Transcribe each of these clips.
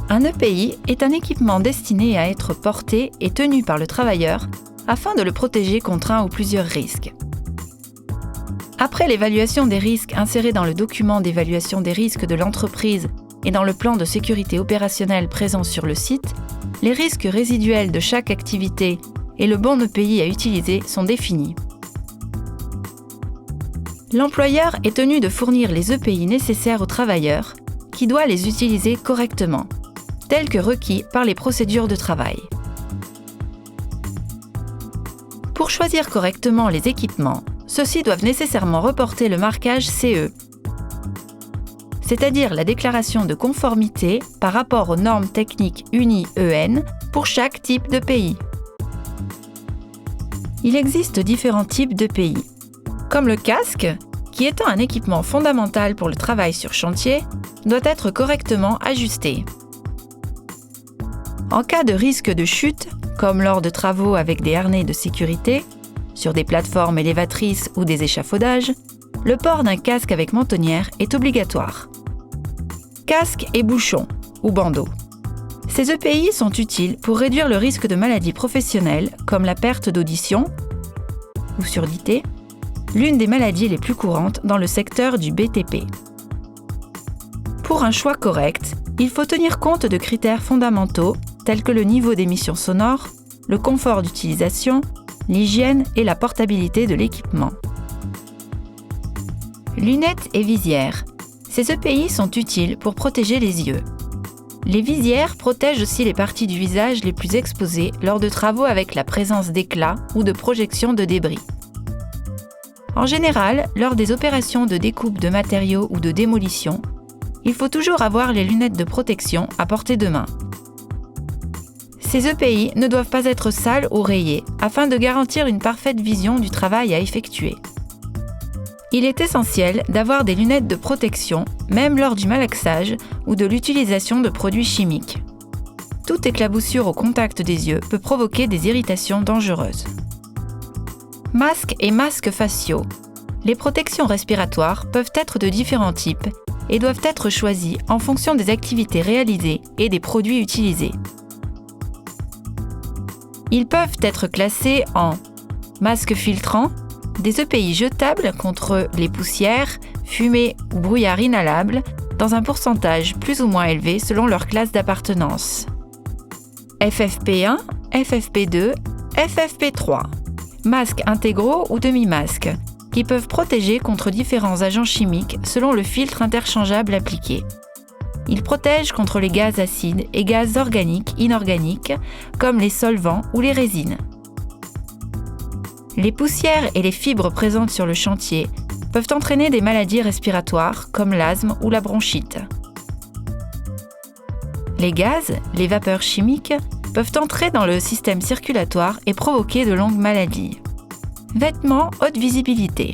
Un EPI est un équipement destiné à être porté et tenu par le travailleur afin de le protéger contre un ou plusieurs risques. Après l'évaluation des risques insérée dans le document d'évaluation des risques de l'entreprise et dans le plan de sécurité opérationnelle présent sur le site, les risques résiduels de chaque activité et le bon EPI à utiliser sont définis. L'employeur est tenu de fournir les EPI nécessaires au travailleur, qui doit les utiliser correctement, tels que requis par les procédures de travail. Pour choisir correctement les équipements, ceux-ci doivent nécessairement reporter le marquage CE, c'est-à-dire la déclaration de conformité par rapport aux normes techniques unies EN pour chaque type d'EPI. Il existe différents types d'EPI, comme le casque, qui étant un équipement fondamental pour le travail sur chantier, doit être correctement ajusté. En cas de risque de chute, comme lors de travaux avec des harnais de sécurité, sur des plateformes élévatrices ou des échafaudages, le port d'un casque avec mentonnière est obligatoire. Casque et bouchon, ou bandeau. Ces EPI sont utiles pour réduire le risque de maladies professionnelles comme la perte d'audition ou surdité, l'une des maladies les plus courantes dans le secteur du BTP. Pour un choix correct, il faut tenir compte de critères fondamentaux tels que le niveau d'émissions sonores, le confort d'utilisation, l'hygiène et la portabilité de l'équipement. Lunettes et visières. Ces EPI sont utiles pour protéger les yeux. Les visières protègent aussi les parties du visage les plus exposées lors de travaux avec la présence d'éclats ou de projections de débris. En général, lors des opérations de découpe de matériaux ou de démolition, il faut toujours avoir les lunettes de protection à portée de main. Ces EPI ne doivent pas être sales ou rayées afin de garantir une parfaite vision du travail à effectuer. Il est essentiel d'avoir des lunettes de protection, même lors du malaxage ou de l'utilisation de produits chimiques. Toute éclaboussure au contact des yeux peut provoquer des irritations dangereuses. Masques et masques faciaux. Les protections respiratoires peuvent être de différents types et doivent être choisies en fonction des activités réalisées et des produits utilisés. Ils peuvent être classés en masques filtrants, des EPI jetables contre les poussières, fumées ou brouillard inhalables dans un pourcentage plus ou moins élevé selon leur classe d'appartenance. FFP1, FFP2, FFP3. Masques intégraux ou demi-masques, qui peuvent protéger contre différents agents chimiques selon le filtre interchangeable appliqué. Ils protègent contre les gaz acides et gaz organiques, inorganiques, comme les solvants ou les résines. Les poussières et les fibres présentes sur le chantier peuvent entraîner des maladies respiratoires comme l'asthme ou la bronchite. Les gaz, les vapeurs chimiques, peuvent entrer dans le système circulatoire et provoquer de longues maladies. Vêtements haute visibilité.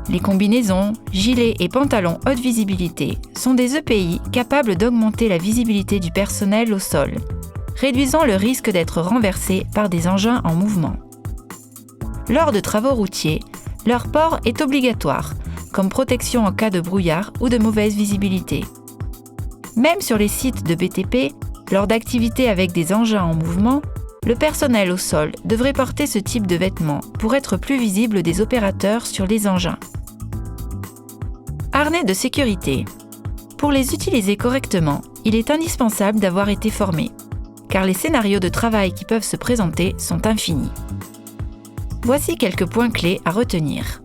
Les combinaisons, gilets et pantalons haute visibilité sont des EPI capables d'augmenter la visibilité du personnel au sol, réduisant le risque d'être renversé par des engins en mouvement. Lors de travaux routiers, leur port est obligatoire, comme protection en cas de brouillard ou de mauvaise visibilité. Même sur les sites de BTP, lors d'activités avec des engins en mouvement, le personnel au sol devrait porter ce type de vêtements pour être plus visible des opérateurs sur les engins. Harnais de sécurité. Pour les utiliser correctement, il est indispensable d'avoir été formé, car les scénarios de travail qui peuvent se présenter sont infinis. Voici quelques points clés à retenir.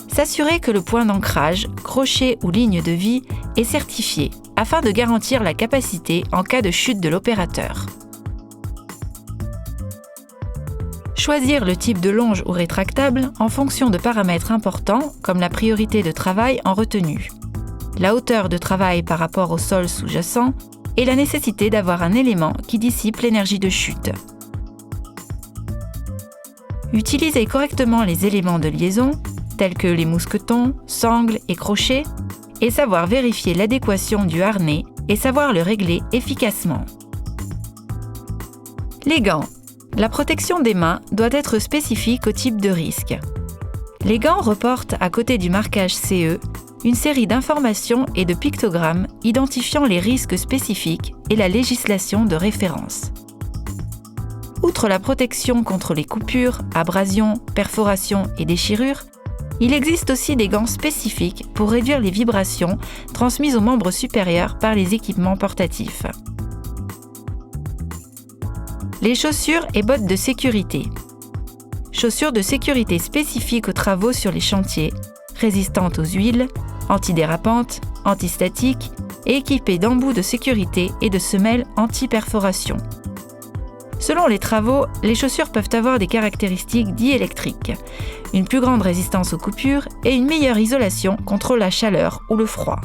S'assurer que le point d'ancrage, crochet ou ligne de vie est certifié afin de garantir la capacité en cas de chute de l'opérateur. Choisir le type de longe ou rétractable en fonction de paramètres importants comme la priorité de travail en retenue, la hauteur de travail par rapport au sol sous-jacent et la nécessité d'avoir un élément qui dissipe l'énergie de chute. Utiliser correctement les éléments de liaison, tels que les mousquetons, sangles et crochets, et savoir vérifier l'adéquation du harnais et savoir le régler efficacement. Les gants. La protection des mains doit être spécifique au type de risque. Les gants reportent à côté du marquage CE une série d'informations et de pictogrammes identifiant les risques spécifiques et la législation de référence. Outre la protection contre les coupures, abrasions, perforations et déchirures, il existe aussi des gants spécifiques pour réduire les vibrations transmises aux membres supérieurs par les équipements portatifs. Les chaussures et bottes de sécurité. Chaussures de sécurité spécifiques aux travaux sur les chantiers, résistantes aux huiles, antidérapantes, antistatiques et équipées d'embouts de sécurité et de semelles anti-perforation. Selon les travaux, les chaussures peuvent avoir des caractéristiques diélectriques, une plus grande résistance aux coupures et une meilleure isolation contre la chaleur ou le froid.